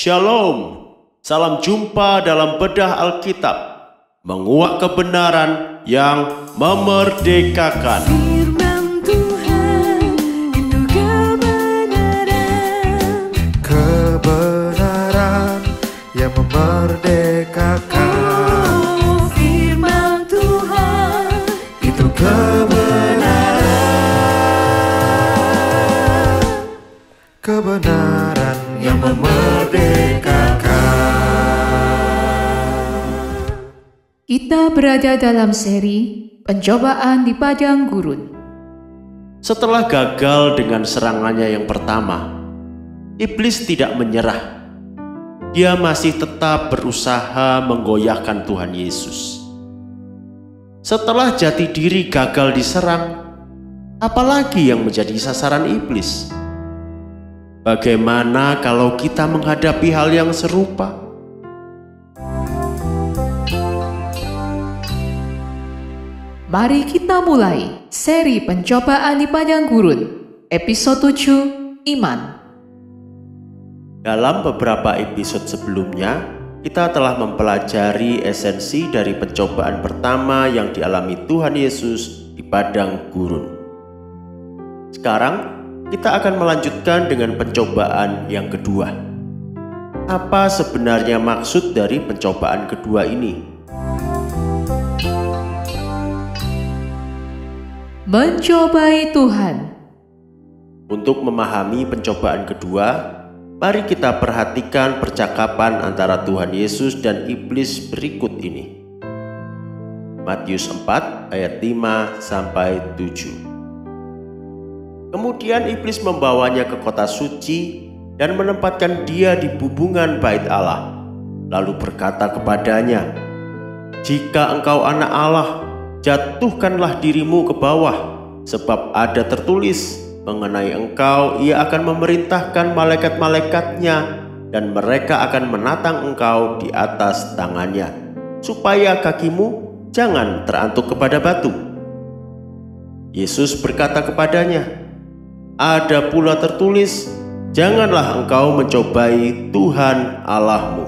Shalom, salam jumpa dalam bedah Alkitab, menguak kebenaran yang memerdekakan. Firman Tuhan itu kebenaran, kebenaran yang memerdekakan. oh, firman Tuhan Itu kebenaran yang memerdekakan. Kita berada dalam seri pencobaan di padang gurun. Setelah gagal dengan serangannya yang pertama, iblis tidak menyerah. Dia masih tetap berusaha menggoyahkan Tuhan Yesus. Setelah jati diri gagal diserang, apalagi yang menjadi sasaran iblis? Bagaimana kalau kita menghadapi hal yang serupa? Mari kita mulai seri pencobaan di padang gurun, episode 7, Iman. Dalam beberapa episode sebelumnya, kita telah mempelajari esensi dari pencobaan pertama yang dialami Tuhan Yesus di padang gurun. Sekarang, kita akan melanjutkan dengan pencobaan yang kedua. Apa sebenarnya maksud dari pencobaan kedua ini? Mencobai Tuhan. Untuk memahami pencobaan kedua, mari kita perhatikan percakapan antara Tuhan Yesus dan iblis berikut ini. Matius 4 ayat 5-7. Kemudian iblis membawanya ke kota suci dan menempatkan dia di bubungan bait Allah. Lalu berkata kepadanya, "Jika engkau anak Allah, jatuhkanlah dirimu ke bawah, sebab ada tertulis, mengenai engkau ia akan memerintahkan malaikat-malaikatnya, dan mereka akan menatang engkau di atas tangannya, supaya kakimu jangan terantuk kepada batu." Yesus berkata kepadanya, "Ada pula tertulis, janganlah engkau mencobai Tuhan Allahmu."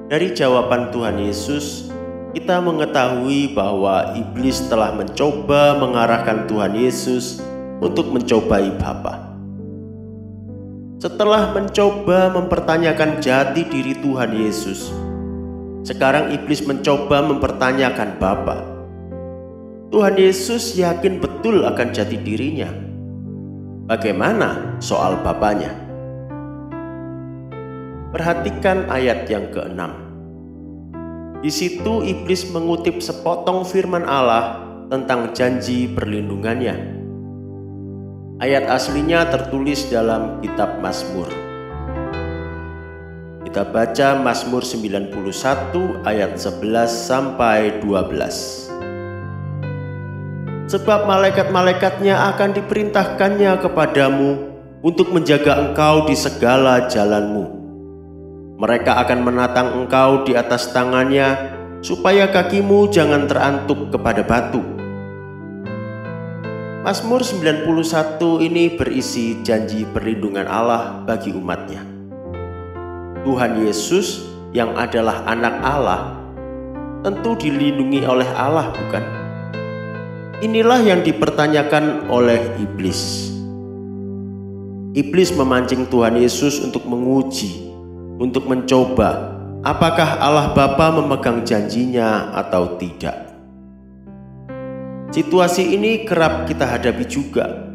Dari jawaban Tuhan Yesus, kita mengetahui bahwa iblis telah mencoba mengarahkan Tuhan Yesus untuk mencobai Bapa. Setelah mencoba mempertanyakan jati diri Tuhan Yesus, sekarang iblis mencoba mempertanyakan Bapa. Tuhan Yesus yakin betul akan jati dirinya. Bagaimana soal Bapanya? Perhatikan ayat yang ke-6. Di situ iblis mengutip sepotong firman Allah tentang janji perlindungannya. Ayat aslinya tertulis dalam kitab Mazmur. Kita baca Mazmur 91 ayat 11-12. Sebab malaikat-malaikatnya akan diperintahkannya kepadamu untuk menjaga engkau di segala jalanmu. Mereka akan menatang engkau di atas tangannya, supaya kakimu jangan terantuk kepada batu. Mazmur 91 ini berisi janji perlindungan Allah bagi umatnya. Tuhan Yesus yang adalah anak Allah tentu dilindungi oleh Allah, bukan? Inilah yang dipertanyakan oleh iblis. Iblis memancing Tuhan Yesus untuk menguji, untuk mencoba apakah Allah Bapa memegang janjinya atau tidak. Situasi ini kerap kita hadapi juga.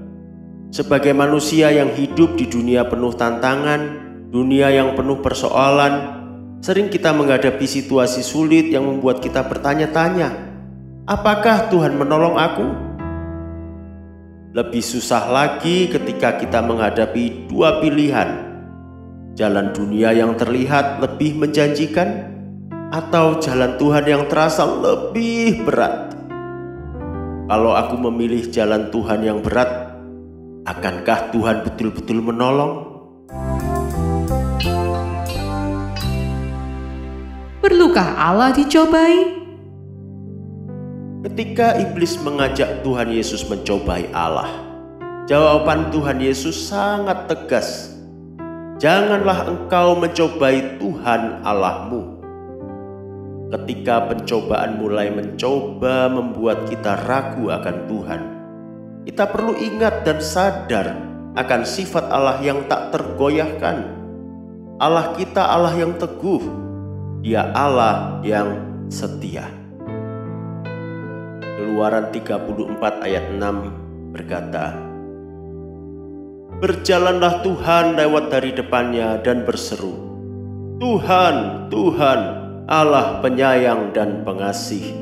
Sebagai manusia yang hidup di dunia penuh tantangan, dunia yang penuh persoalan, sering kita menghadapi situasi sulit yang membuat kita bertanya-tanya, apakah Tuhan menolong aku? Lebih susah lagi ketika kita menghadapi dua pilihan. Jalan dunia yang terlihat lebih menjanjikan, atau jalan Tuhan yang terasa lebih berat. Kalau aku memilih jalan Tuhan yang berat, akankah Tuhan betul-betul menolong? Perlukah Allah dicobai? Ketika iblis mengajak Tuhan Yesus mencobai Allah, jawaban Tuhan Yesus sangat tegas. Janganlah engkau mencobai Tuhan Allahmu. Ketika pencobaan mulai mencoba membuat kita ragu akan Tuhan, kita perlu ingat dan sadar akan sifat Allah yang tak tergoyahkan. Allah kita Allah yang teguh, Dia Allah yang setia. Keluaran 34 ayat 6 berkata, "Berjalanlah Tuhan lewat dari depannya dan berseru, Tuhan, Tuhan, Allah penyayang dan pengasih,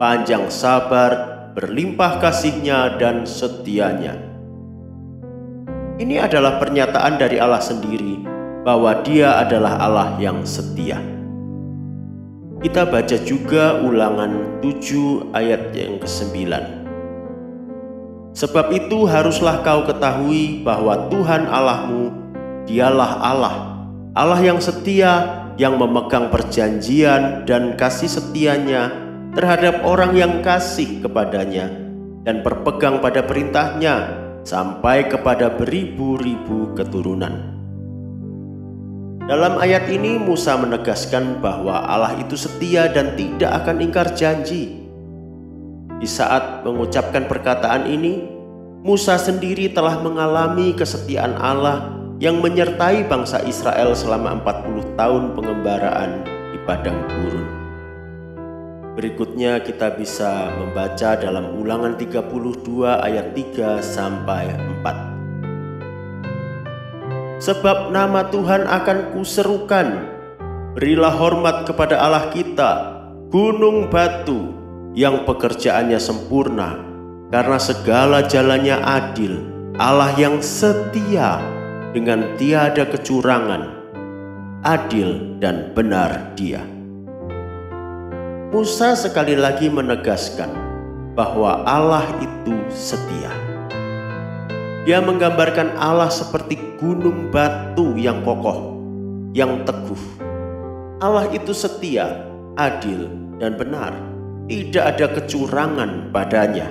panjang sabar, berlimpah kasih-Nya dan setia-Nya." Ini adalah pernyataan dari Allah sendiri bahwa Dia adalah Allah yang setia. Kita baca juga Ulangan 7 ayat yang ke-9. "Sebab itu haruslah kau ketahui bahwa Tuhan Allahmu, Dialah Allah, Allah yang setia, yang memegang perjanjian dan kasih setia-Nya terhadap orang yang kasih kepadanya dan berpegang pada perintah-Nya sampai kepada beribu-ribu keturunan." Dalam ayat ini Musa menegaskan bahwa Allah itu setia dan tidak akan ingkar janji. Di saat mengucapkan perkataan ini, Musa sendiri telah mengalami kesetiaan Allah yang menyertai bangsa Israel selama 40 tahun pengembaraan di padang gurun. Berikutnya kita bisa membaca dalam Ulangan 32 ayat 3 sampai 4. "Sebab nama Tuhan akan kuserukan, berilah hormat kepada Allah kita, gunung batu, yang pekerjaannya sempurna, karena segala jalannya adil, Allah yang setia dengan tiada kecurangan, adil dan benar Dia." Musa sekali lagi menegaskan bahwa Allah itu setia. Dia menggambarkan Allah seperti gunung batu yang kokoh, yang teguh. Allah itu setia, adil dan benar. Tidak ada kecurangan padanya.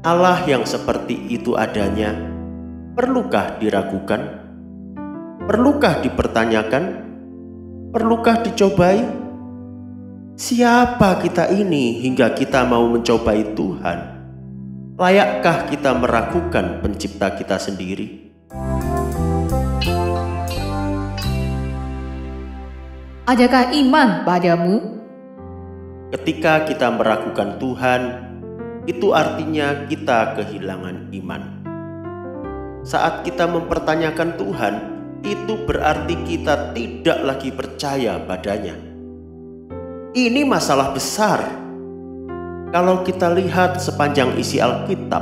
Allah yang seperti itu adanya, perlukah diragukan? Perlukah dipertanyakan? Perlukah dicobai? Siapa kita ini hingga kita mau mencobai Tuhan? Layakkah kita meragukan pencipta kita sendiri? Adakah iman padamu? Ketika kita meragukan Tuhan, itu artinya kita kehilangan iman. Saat kita mempertanyakan Tuhan, itu berarti kita tidak lagi percaya padanya. Ini masalah besar. Kalau kita lihat sepanjang isi Alkitab,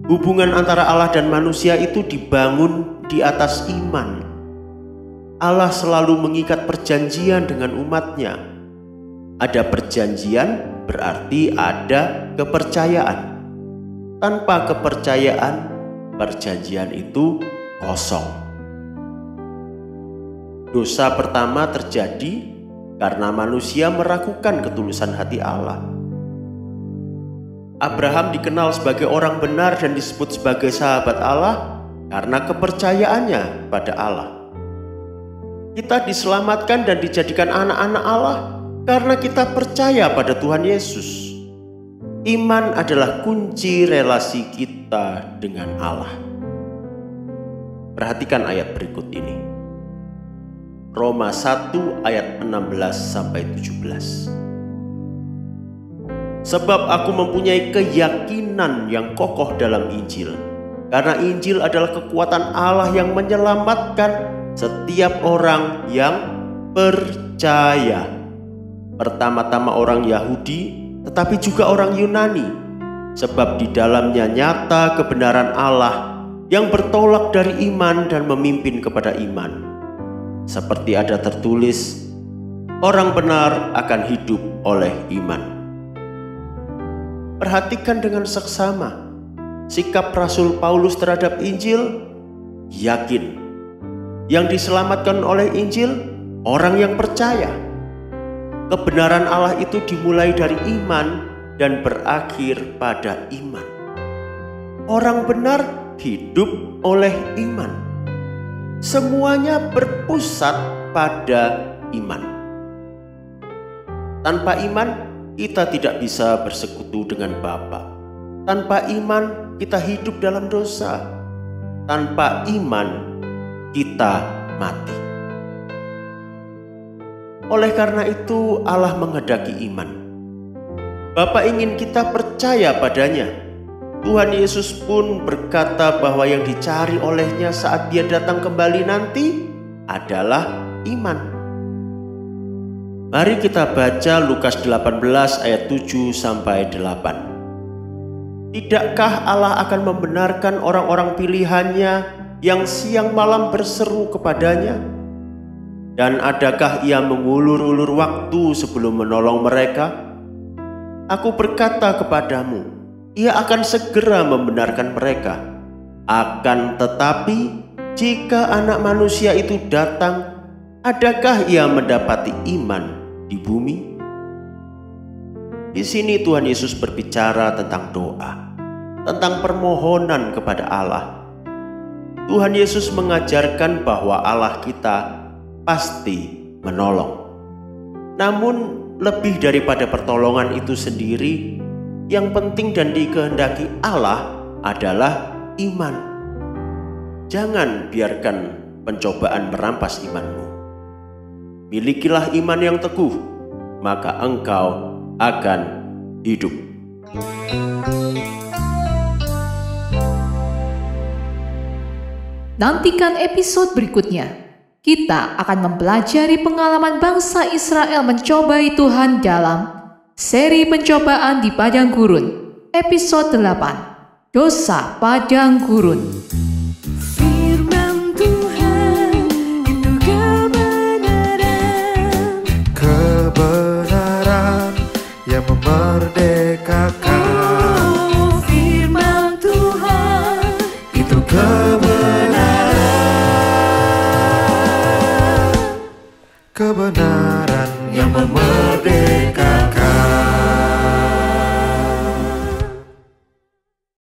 hubungan antara Allah dan manusia itu dibangun di atas iman. Allah selalu mengikat perjanjian dengan umatnya. Ada perjanjian berarti ada kepercayaan. Tanpa kepercayaan, perjanjian itu kosong. Dosa pertama terjadi karena manusia meragukan ketulusan hati Allah. Abraham dikenal sebagai orang benar dan disebut sebagai sahabat Allah karena kepercayaannya pada Allah. Kita diselamatkan dan dijadikan anak-anak Allah karena kita percaya pada Tuhan Yesus. Iman adalah kunci relasi kita dengan Allah. Perhatikan ayat berikut ini. Roma 1 ayat 16-17. "Sebab aku mempunyai keyakinan yang kokoh dalam Injil, karena Injil adalah kekuatan Allah yang menyelamatkan setiap orang yang percaya. Pertama-tama orang Yahudi, tetapi juga orang Yunani, sebab di dalamnya nyata kebenaran Allah yang bertolak dari iman dan memimpin kepada iman. Seperti ada tertulis, orang benar akan hidup oleh iman." Perhatikan dengan seksama sikap Rasul Paulus terhadap Injil. Yakin, yang diselamatkan oleh Injil orang yang percaya. Kebenaran Allah itu dimulai dari iman dan berakhir pada iman. Orang benar hidup oleh iman. semuanya berpusat pada iman. Tanpa iman, kita tidak bisa bersekutu dengan Bapa. Tanpa iman, kita hidup dalam dosa. Tanpa iman, kita mati. Oleh karena itu, Allah menghendaki iman. Bapa ingin kita percaya padanya. Tuhan Yesus pun berkata bahwa yang dicari olehnya saat dia datang kembali nanti adalah iman. Mari kita baca Lukas 18 ayat 7-8. Tidakkah Allah akan membenarkan orang-orang pilihannya yang siang malam berseru kepadanya? Dan adakah ia mengulur-ulur waktu sebelum menolong mereka? Aku berkata kepadamu, ia akan segera membenarkan mereka. Akan tetapi, jika Anak Manusia itu datang, adakah ia mendapati iman di bumi? Di sini Tuhan Yesus berbicara tentang doa, tentang permohonan kepada Allah. Tuhan Yesus mengajarkan bahwa Allah kita pasti menolong. Namun, lebih daripada pertolongan itu sendiri, yang penting dan dikehendaki Allah adalah iman. Jangan biarkan pencobaan merampas imanmu. Milikilah iman yang teguh, maka engkau akan hidup. Nantikan episode berikutnya. Kita akan mempelajari pengalaman bangsa Israel mencobai Tuhan dalam seri pencobaan di padang gurun, episode 8, dosa padang gurun. Firman Tuhan itu kebenaran, kebenaran yang memerdekakan. oh, firman Tuhan Itu kebenaran, kebenaran yang memerdekakan.